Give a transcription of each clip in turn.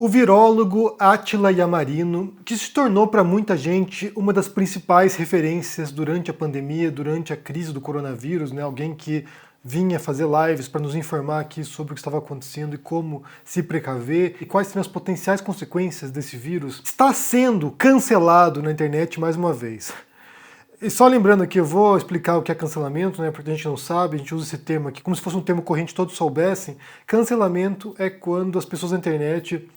O virólogo Átila Yamarino, que se tornou para muita gente uma das principais referências durante a pandemia, durante a crise do coronavírus, né? Alguém que vinha fazer lives para nos informar aqui sobre o que estava acontecendo e como se precaver e quais seriam as potenciais consequências desse vírus, está sendo cancelado na internet mais uma vez. E só lembrando aqui, eu vou explicar o que é cancelamento, né? Porque a gente não sabe, a gente usa esse termo aqui como se fosse um termo corrente, todos soubessem. Cancelamento é quando as pessoas na internet,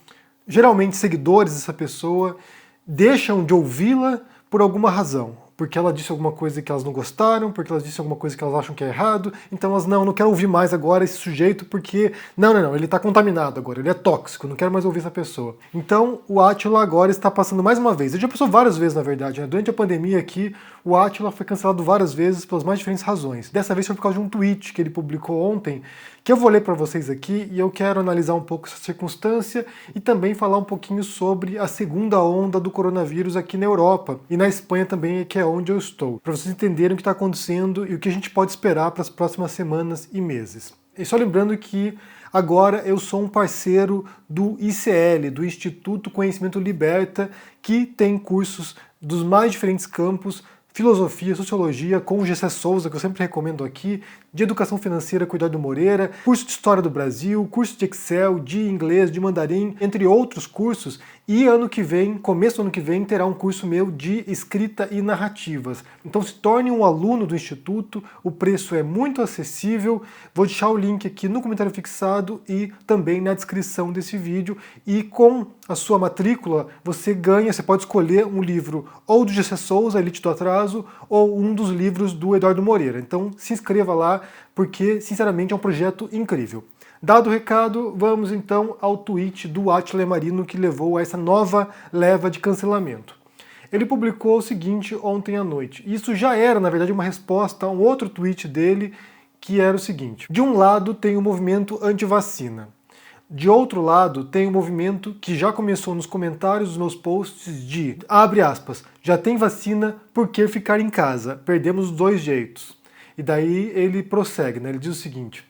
geralmente seguidores dessa pessoa, deixam de ouvi-la por alguma razão. Porque ela disse alguma coisa que elas não gostaram, porque ela disse alguma coisa que elas acham que é errado, então elas não quero ouvir mais agora esse sujeito porque, não, ele está contaminado agora, ele é tóxico, não quero mais ouvir essa pessoa. Então o Átila agora está passando mais uma vez, ele já passou várias vezes na verdade, né? Durante a pandemia aqui, o Átila foi cancelado várias vezes pelas mais diferentes razões. Dessa vez foi por causa de um tweet que ele publicou ontem, que eu vou ler para vocês aqui e eu quero analisar um pouco essa circunstância e também falar um pouquinho sobre a segunda onda do coronavírus aqui na Europa e na Espanha também, que é onde eu estou, para vocês entenderem o que está acontecendo e o que a gente pode esperar para as próximas semanas e meses. E só lembrando que agora eu sou um parceiro do ICL, do Instituto Conhecimento Liberta, que tem cursos dos mais diferentes campos, filosofia, sociologia, com o Gessé Souza, que eu sempre recomendo aqui, de educação financeira com o Eduardo Moreira, curso de história do Brasil, curso de Excel, de inglês, de mandarim, entre outros cursos. E ano que vem, começo do ano que vem, terá um curso meu de escrita e narrativas. Então se torne um aluno do Instituto, o preço é muito acessível. Vou deixar o link aqui no comentário fixado e também na descrição desse vídeo. E com a sua matrícula, você pode escolher um livro ou do Gessé Souza, Elite do Atraso, ou um dos livros do Eduardo Moreira. Então se inscreva lá, porque sinceramente é um projeto incrível. Dado o recado, vamos então ao tweet do Átila Yamarino que levou a essa nova leva de cancelamento. Ele publicou o seguinte ontem à noite. Isso já era, na verdade, uma resposta a um outro tweet dele, que era o seguinte: de um lado tem o movimento anti-vacina. De outro lado, tem um movimento que já começou nos comentários dos meus posts de, abre aspas, já tem vacina, por que ficar em casa? Perdemos os dois jeitos. E daí ele prossegue, né? Ele diz o seguinte: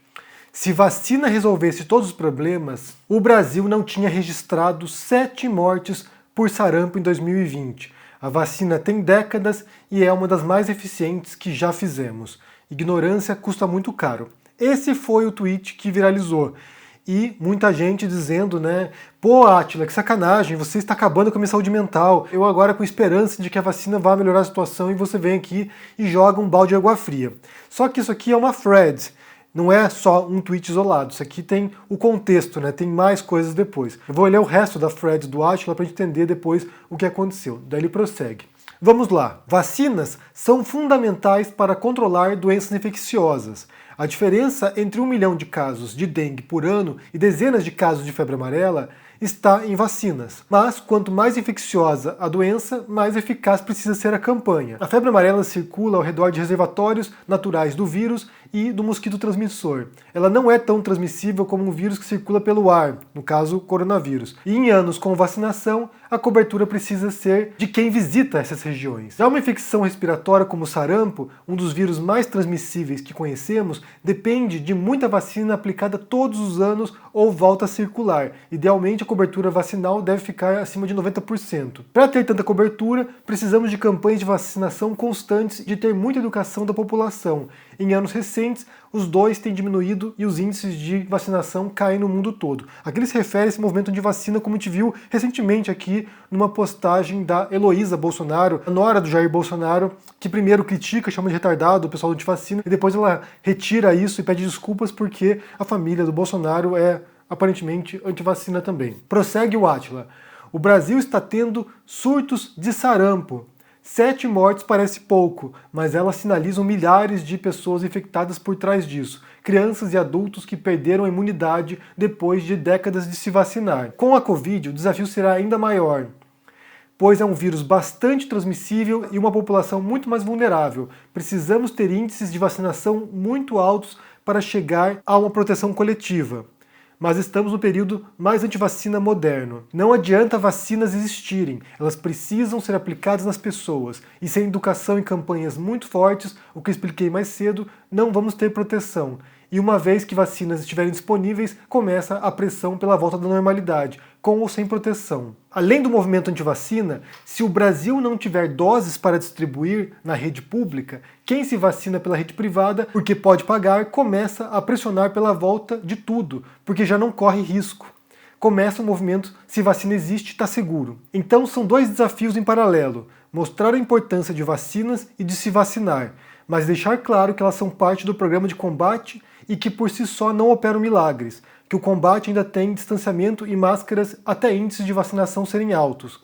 se vacina resolvesse todos os problemas, o Brasil não tinha registrado 7 mortes por sarampo em 2020. A vacina tem décadas e é uma das mais eficientes que já fizemos. Ignorância custa muito caro. Esse foi o tweet que viralizou. E muita gente dizendo, né, pô Átila, que sacanagem, você está acabando com a minha saúde mental, eu agora com esperança de que a vacina vá melhorar a situação e você vem aqui e joga um balde de água fria. Só que isso aqui é uma thread, não é só um tweet isolado, isso aqui tem o contexto, né, tem mais coisas depois. Eu vou ler o resto da thread do Átila para a gente entender depois o que aconteceu, daí ele prossegue. Vamos lá. Vacinas são fundamentais para controlar doenças infecciosas. A diferença entre 1 milhão de casos de dengue por ano e dezenas de casos de febre amarela está em vacinas. Mas quanto mais infecciosa a doença, mais eficaz precisa ser a campanha. A febre amarela circula ao redor de reservatórios naturais do vírus e do mosquito transmissor. Ela não é tão transmissível como um vírus que circula pelo ar, no caso, o coronavírus. E em anos com vacinação, a cobertura precisa ser de quem visita essas regiões. Já uma infecção respiratória como o sarampo, um dos vírus mais transmissíveis que conhecemos, depende de muita vacina aplicada todos os anos ou volta a circular. Idealmente, a cobertura vacinal deve ficar acima de 90%. Para ter tanta cobertura, precisamos de campanhas de vacinação constantes e de ter muita educação da população. Em anos recentes, os dois têm diminuído e os índices de vacinação caem no mundo todo. Aqui ele se refere a esse movimento de vacina, como a gente viu recentemente aqui numa postagem da Heloísa Bolsonaro, a nora do Jair Bolsonaro, que primeiro critica, chama de retardado o pessoal antivacina, e depois ela retira isso e pede desculpas porque a família do Bolsonaro é aparentemente antivacina também. Prossegue o Átila. O Brasil está tendo surtos de sarampo. 7 mortes parece pouco, mas elas sinalizam milhares de pessoas infectadas por trás disso. Crianças e adultos que perderam a imunidade depois de décadas de se vacinar. Com a Covid, o desafio será ainda maior, pois é um vírus bastante transmissível e uma população muito mais vulnerável. Precisamos ter índices de vacinação muito altos para chegar a uma proteção coletiva. Mas estamos no período mais antivacina moderno. Não adianta vacinas existirem, elas precisam ser aplicadas nas pessoas. E sem educação e campanhas muito fortes, o que eu expliquei mais cedo, não vamos ter proteção. E uma vez que vacinas estiverem disponíveis, começa a pressão pela volta da normalidade, com ou sem proteção. Além do movimento antivacina, se o Brasil não tiver doses para distribuir na rede pública, quem se vacina pela rede privada, porque pode pagar, começa a pressionar pela volta de tudo, porque já não corre risco. Começa o movimento se vacina existe, está seguro. Então são dois desafios em paralelo: mostrar a importância de vacinas e de se vacinar, mas deixar claro que elas são parte do programa de combate e que por si só não operam milagres, que o combate ainda tem distanciamento e máscaras até índices de vacinação serem altos.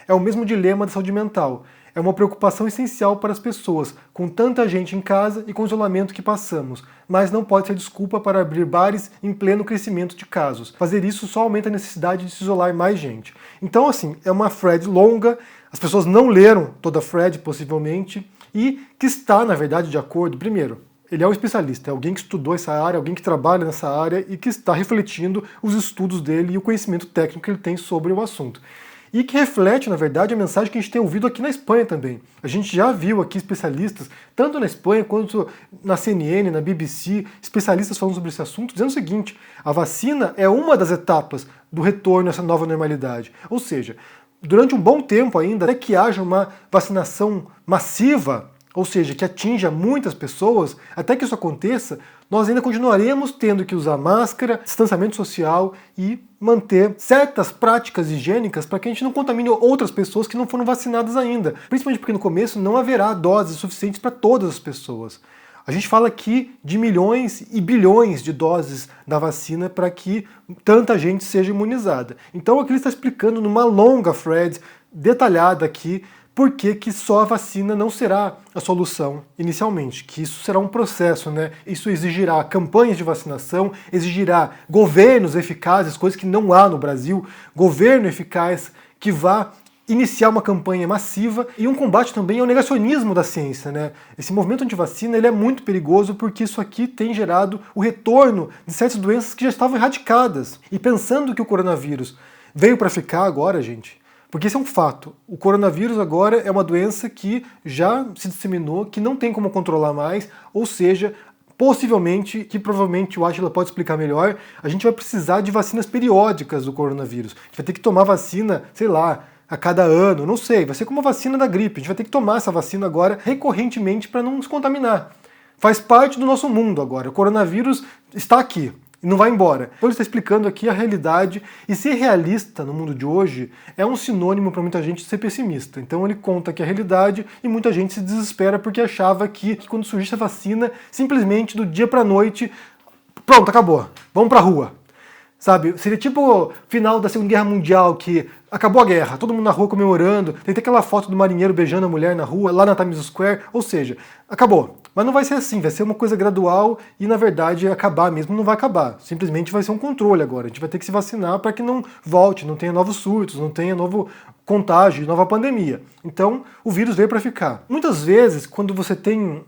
É o mesmo dilema da saúde mental. É uma preocupação essencial para as pessoas, com tanta gente em casa e com o isolamento que passamos, mas não pode ser desculpa para abrir bares em pleno crescimento de casos. Fazer isso só aumenta a necessidade de se isolar mais gente. Então, assim, é uma thread longa, as pessoas não leram toda a thread, possivelmente, e que está, na verdade, de acordo, primeiro, ele é um especialista, é alguém que estudou essa área, alguém que trabalha nessa área e que está refletindo os estudos dele e o conhecimento técnico que ele tem sobre o assunto. E que reflete, na verdade, a mensagem que a gente tem ouvido aqui na Espanha também. A gente já viu aqui especialistas, tanto na Espanha quanto na CNN, na BBC, especialistas falando sobre esse assunto, dizendo o seguinte: a vacina é uma das etapas do retorno a essa nova normalidade. Ou seja, durante um bom tempo ainda, até que haja uma vacinação massiva, ou seja, que atinja muitas pessoas, até que isso aconteça, nós ainda continuaremos tendo que usar máscara, distanciamento social e manter certas práticas higiênicas para que a gente não contamine outras pessoas que não foram vacinadas ainda. Principalmente porque no começo não haverá doses suficientes para todas as pessoas. A gente fala aqui de milhões e bilhões de doses da vacina para que tanta gente seja imunizada. Então aqui ele está explicando numa longa thread detalhada aqui por que só a vacina não será a solução inicialmente, que isso será um processo, né? Isso exigirá campanhas de vacinação, exigirá governos eficazes, coisas que não há no Brasil, governo eficaz que vá iniciar uma campanha massiva e um combate também ao negacionismo da ciência, né? Esse movimento antivacina ele é muito perigoso porque isso aqui tem gerado o retorno de certas doenças que já estavam erradicadas. E pensando que o coronavírus veio para ficar agora, gente, porque isso é um fato. O coronavírus agora é uma doença que já se disseminou, que não tem como controlar mais, ou seja, possivelmente, que provavelmente o Átila pode explicar melhor, a gente vai precisar de vacinas periódicas do coronavírus. A gente vai ter que tomar vacina, sei lá, a cada ano, não sei, vai ser como a vacina da gripe. A gente vai ter que tomar essa vacina agora recorrentemente para não nos contaminar. Faz parte do nosso mundo agora. O coronavírus está aqui e não vai embora. Então ele está explicando aqui a realidade, e ser realista no mundo de hoje é um sinônimo para muita gente de ser pessimista. Então ele conta aqui a realidade e muita gente se desespera porque achava que quando surgisse a vacina, simplesmente do dia para a noite, pronto, acabou, vamos para a rua. Sabe, seria tipo o final da Segunda Guerra Mundial, que acabou a guerra, todo mundo na rua comemorando, tem até aquela foto do marinheiro beijando a mulher na rua, lá na Times Square, ou seja, acabou. Mas não vai ser assim, vai ser uma coisa gradual e, na verdade, acabar mesmo não vai acabar. Simplesmente vai ser um controle agora. A gente vai ter que se vacinar para que não volte, não tenha novos surtos, não tenha novo contágio, nova pandemia. Então, o vírus veio para ficar. Muitas vezes, quando você tem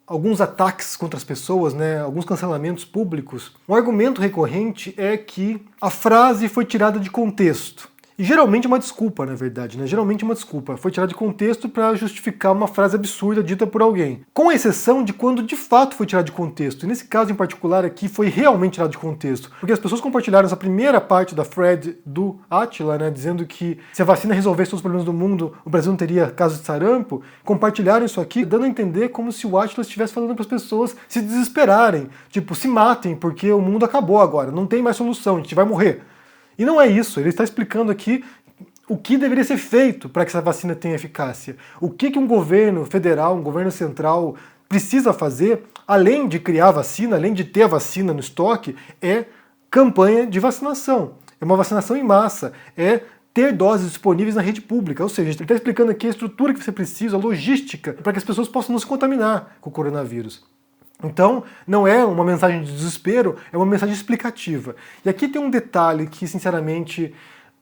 alguns ataques contra as pessoas, né, alguns cancelamentos públicos, um argumento recorrente é que a frase foi tirada de contexto. E geralmente é uma desculpa, na verdade, né? Geralmente é uma desculpa. Foi tirada de contexto para justificar uma frase absurda dita por alguém. Com exceção de quando de fato foi tirada de contexto. E nesse caso em particular aqui foi realmente tirado de contexto. Porque as pessoas compartilharam essa primeira parte da thread do Átila, né? Dizendo que se a vacina resolvesse todos os problemas do mundo, o Brasil não teria casos de sarampo. Compartilharam isso aqui, dando a entender como se o Átila estivesse falando para as pessoas se desesperarem. Tipo, se matem, porque o mundo acabou agora. Não tem mais solução, a gente vai morrer. E não é isso, ele está explicando aqui o que deveria ser feito para que essa vacina tenha eficácia. O que um governo federal, um governo central precisa fazer, além de criar a vacina, além de ter a vacina no estoque, é campanha de vacinação. É uma vacinação em massa, é ter doses disponíveis na rede pública. Ou seja, ele está explicando aqui a estrutura que você precisa, a logística, para que as pessoas possam não se contaminar com o coronavírus. Então, não é uma mensagem de desespero, é uma mensagem explicativa. E aqui tem um detalhe que, sinceramente,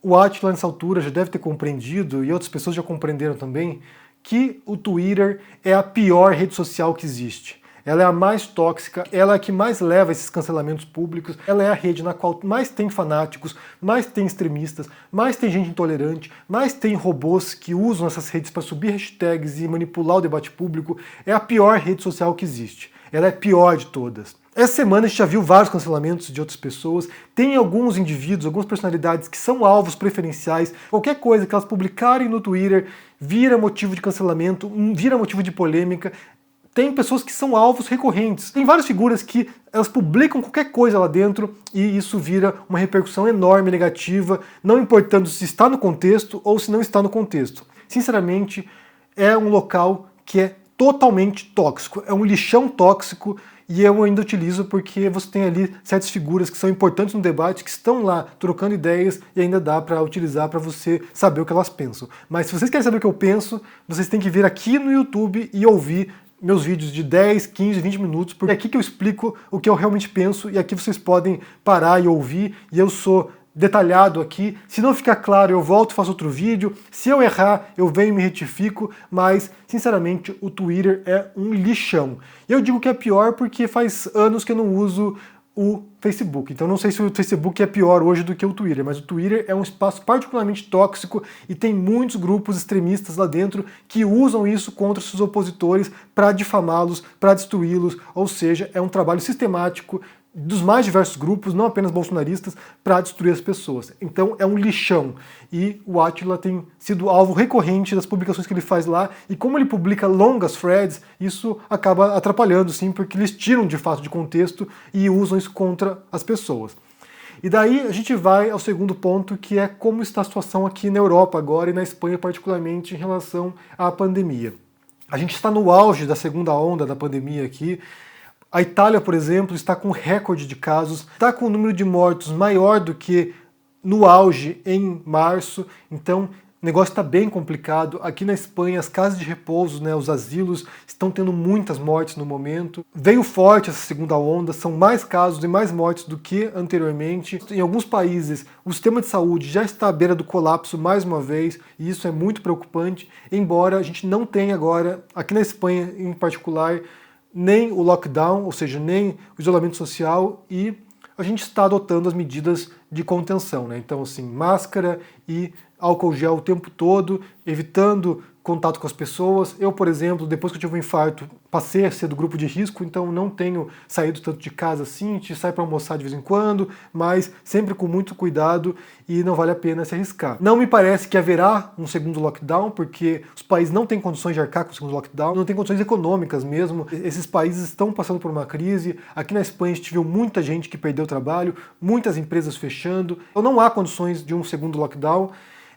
o Átila nessa altura já deve ter compreendido, e outras pessoas já compreenderam também, que o Twitter é a pior rede social que existe. Ela é a mais tóxica, ela é a que mais leva esses cancelamentos públicos, ela é a rede na qual mais tem fanáticos, mais tem extremistas, mais tem gente intolerante, mais tem robôs que usam essas redes para subir hashtags e manipular o debate público. É a pior rede social que existe. Ela é a pior de todas. Essa semana a gente já viu vários cancelamentos de outras pessoas, tem alguns indivíduos, algumas personalidades que são alvos preferenciais, qualquer coisa que elas publicarem no Twitter vira motivo de cancelamento, vira motivo de polêmica. Tem pessoas que são alvos recorrentes. Tem várias figuras que elas publicam qualquer coisa lá dentro e isso vira uma repercussão enorme, negativa, não importando se está no contexto ou se não está no contexto. Sinceramente, é um local que é totalmente tóxico, é um lixão tóxico, e eu ainda utilizo porque você tem ali certas figuras que são importantes no debate, que estão lá trocando ideias e ainda dá para utilizar para você saber o que elas pensam. Mas se vocês querem saber o que eu penso, vocês têm que vir aqui no YouTube e ouvir meus vídeos de 10, 15, 20 minutos, porque é aqui que eu explico o que eu realmente penso e aqui vocês podem parar e ouvir, e eu sou detalhado aqui. Se não ficar claro, eu volto e faço outro vídeo. Se eu errar, eu venho e me retifico, mas, sinceramente, o Twitter é um lixão. E eu digo que é pior porque faz anos que eu não uso o Facebook. Então não sei se o Facebook é pior hoje do que o Twitter, mas o Twitter é um espaço particularmente tóxico e tem muitos grupos extremistas lá dentro que usam isso contra seus opositores para difamá-los, para destruí-los, ou seja, é um trabalho sistemático dos mais diversos grupos, não apenas bolsonaristas, para destruir as pessoas. Então é um lixão. E o Átila tem sido alvo recorrente das publicações que ele faz lá, e como ele publica longas threads, isso acaba atrapalhando, sim, porque eles tiram de fato de contexto e usam isso contra as pessoas. E daí a gente vai ao segundo ponto, que é como está a situação aqui na Europa agora e na Espanha particularmente em relação à pandemia. A gente está no auge da segunda onda da pandemia aqui. A Itália, por exemplo, está com recorde de casos, está com um número de mortos maior do que no auge em março, então o negócio está bem complicado. Aqui na Espanha, as casas de repouso, os asilos, estão tendo muitas mortes no momento. Veio forte essa segunda onda, são mais casos e mais mortes do que anteriormente. Em alguns países, o sistema de saúde já está à beira do colapso mais uma vez, e isso é muito preocupante, embora a gente não tenha agora, aqui na Espanha em particular, nem o lockdown, ou seja, nem o isolamento social, e a gente está adotando as medidas de contenção, né? Então, assim, máscara e álcool gel o tempo todo, evitando contato com as pessoas. Eu, por exemplo, depois que eu tive um infarto, passei a ser do grupo de risco, então não tenho saído tanto de casa assim, a gente sai para almoçar de vez em quando, mas sempre com muito cuidado e não vale a pena se arriscar. Não me parece que haverá um segundo lockdown, porque os países não têm condições de arcar com o segundo lockdown, não têm condições econômicas mesmo. Esses países estão passando por uma crise. Aqui na Espanha a gente viu muita gente que perdeu o trabalho, muitas empresas fechando. Então não há condições de um segundo lockdown.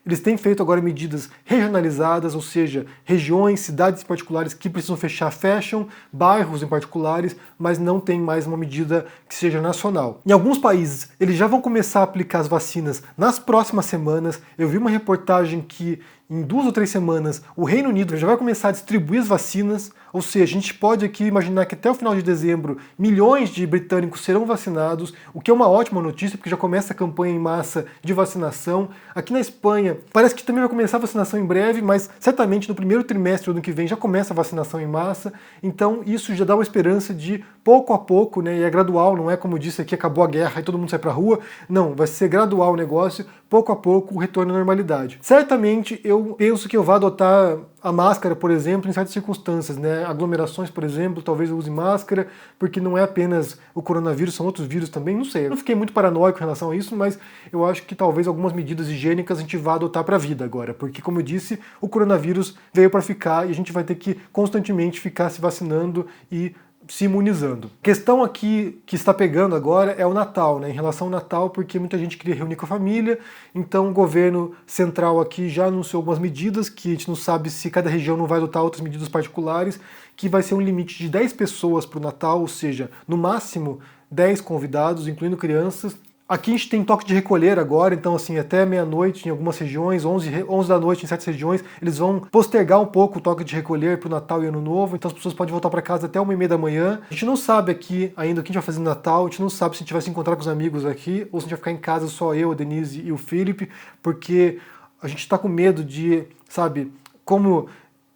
Eles têm feito agora medidas regionalizadas, ou seja, regiões, cidades particulares que precisam fechar, fecham, bairros em particulares, mas não tem mais uma medida que seja nacional. Em alguns países, eles já vão começar a aplicar as vacinas nas próximas semanas. Eu vi uma reportagem que em 2 ou 3 semanas o Reino Unido já vai começar a distribuir as vacinas, ou seja, a gente pode aqui imaginar que até o final de dezembro milhões de britânicos serão vacinados, o que é uma ótima notícia, porque já começa a campanha em massa de vacinação. Aqui na Espanha, parece que também vai começar a vacinação em breve, mas certamente no primeiro trimestre do ano que vem já começa a vacinação em massa, então isso já dá uma esperança de pouco a pouco, né, e é gradual, não é como eu disse aqui, acabou a guerra e todo mundo sai pra rua, não, vai ser gradual o negócio, pouco a pouco o retorno à normalidade. Certamente eu penso que eu vá adotar a máscara, por exemplo, em certas circunstâncias, né? Aglomerações, por exemplo, talvez eu use máscara, porque não é apenas o coronavírus, são outros vírus também, não sei. Eu não fiquei muito paranoico em relação a isso, mas eu acho que talvez algumas medidas higiênicas a gente vá adotar para a vida agora, porque, como eu disse, o coronavírus veio para ficar e a gente vai ter que constantemente ficar se vacinando e se imunizando. A questão aqui que está pegando agora é o Natal, né? Em relação ao Natal, porque muita gente queria reunir com a família, então o governo central aqui já anunciou algumas medidas, que a gente não sabe se cada região não vai adotar outras medidas particulares, que vai ser um limite de 10 pessoas para o Natal, ou seja, no máximo 10 convidados, incluindo crianças. Aqui a gente tem toque de recolher agora, então assim, até meia-noite em algumas regiões, 11 da noite em certas regiões, eles vão postergar um pouco o toque de recolher para o Natal e Ano Novo, então as pessoas podem voltar para casa até 1h30 da manhã. A gente não sabe aqui ainda o que a gente vai fazer no Natal, a gente não sabe se a gente vai se encontrar com os amigos aqui, ou se a gente vai ficar em casa só eu, a Denise e o Felipe, porque a gente está com medo de, sabe, como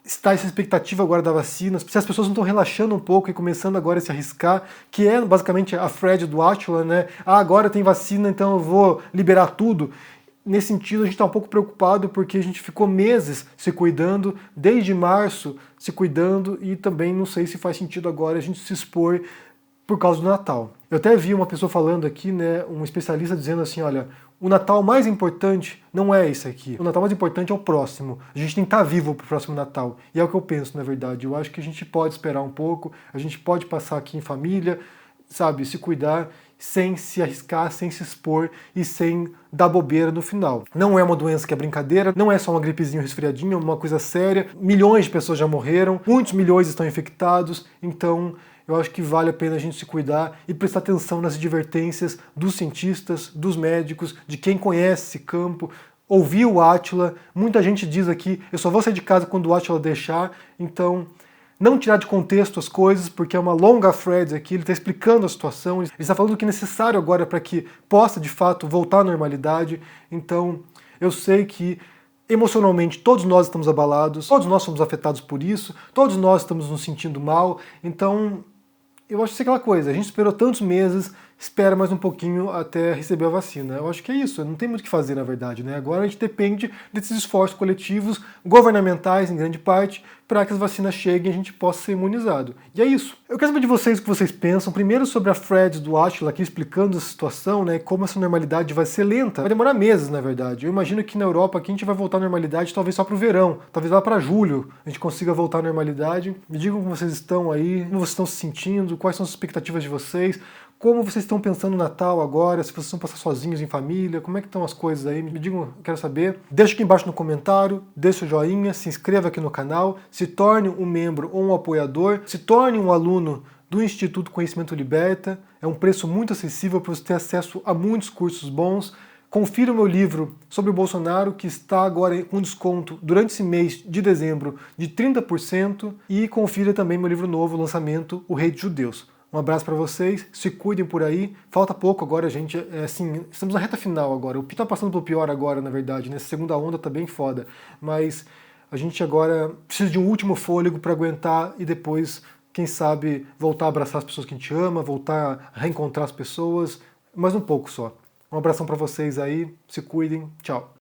está essa expectativa agora da vacina, se as pessoas não estão relaxando um pouco e começando agora a se arriscar, que é basicamente a thread do Átila, né? Ah, agora tem vacina, então eu vou liberar tudo. Nesse sentido, a gente está um pouco preocupado porque a gente ficou meses se cuidando, desde março se cuidando, e também não sei se faz sentido agora a gente se expor por causa do Natal. Eu até vi uma pessoa falando aqui, né, um especialista dizendo assim, olha, o Natal mais importante não é esse aqui. O Natal mais importante é o próximo. A gente tem que estar vivo pro próximo Natal. E é o que eu penso, na verdade. Eu acho que a gente pode esperar um pouco, a gente pode passar aqui em família, sabe, se cuidar sem se arriscar, sem se expor e sem dar bobeira no final. Não é uma doença que é brincadeira, não é só uma gripezinha, um resfriadinho, é uma coisa séria. Milhões de pessoas já morreram, muitos milhões estão infectados, então eu acho que vale a pena a gente se cuidar e prestar atenção nas advertências dos cientistas, dos médicos, de quem conhece esse campo. Ouvir o Átila, muita gente diz aqui, eu só vou sair de casa quando o Átila deixar, então não tirar de contexto as coisas, porque é uma longa thread aqui, ele está explicando a situação, ele está falando o que é necessário agora para que possa, de fato, voltar à normalidade. Então, eu sei que emocionalmente todos nós estamos abalados, todos nós somos afetados por isso, todos nós estamos nos sentindo mal, então eu acho que é aquela coisa, a gente esperou tantos meses, espera mais um pouquinho até receber a vacina. Eu acho que é isso, não tem muito o que fazer na verdade, né? Agora a gente depende desses esforços coletivos, governamentais em grande parte, para que as vacinas cheguem e a gente possa ser imunizado. E é isso. Eu quero saber de vocês o que vocês pensam, primeiro sobre a thread do Átila aqui explicando a situação, né, como essa normalidade vai ser lenta. Vai demorar meses, na verdade. Eu imagino que na Europa aqui a gente vai voltar à normalidade talvez só pro verão, talvez lá para julho a gente consiga voltar à normalidade. Me digam como vocês estão aí, como vocês estão se sentindo, quais são as expectativas de vocês, como vocês estão pensando no Natal agora, se vocês vão passar sozinhos em família, como é que estão as coisas aí? Me digam, eu quero saber. Deixa aqui embaixo no comentário, deixa o joinha, se inscreva aqui no canal, se torne um membro ou um apoiador, se torne um aluno do Instituto Conhecimento Liberta. É um preço muito acessível para você ter acesso a muitos cursos bons. Confira o meu livro sobre o Bolsonaro, que está agora com desconto durante esse mês de dezembro de 30%. E confira também meu livro novo, lançamento, O Rei dos Judeus. Um abraço para vocês, se cuidem por aí. Falta pouco agora, gente. Assim, estamos na reta final agora. O que está passando pelo pior agora, na verdade, nessa segunda onda tá bem foda. Mas a gente agora precisa de um último fôlego para aguentar e depois, quem sabe, voltar a abraçar as pessoas que a gente ama, voltar a reencontrar as pessoas. Mais um pouco só. Um abração para vocês aí, se cuidem, tchau.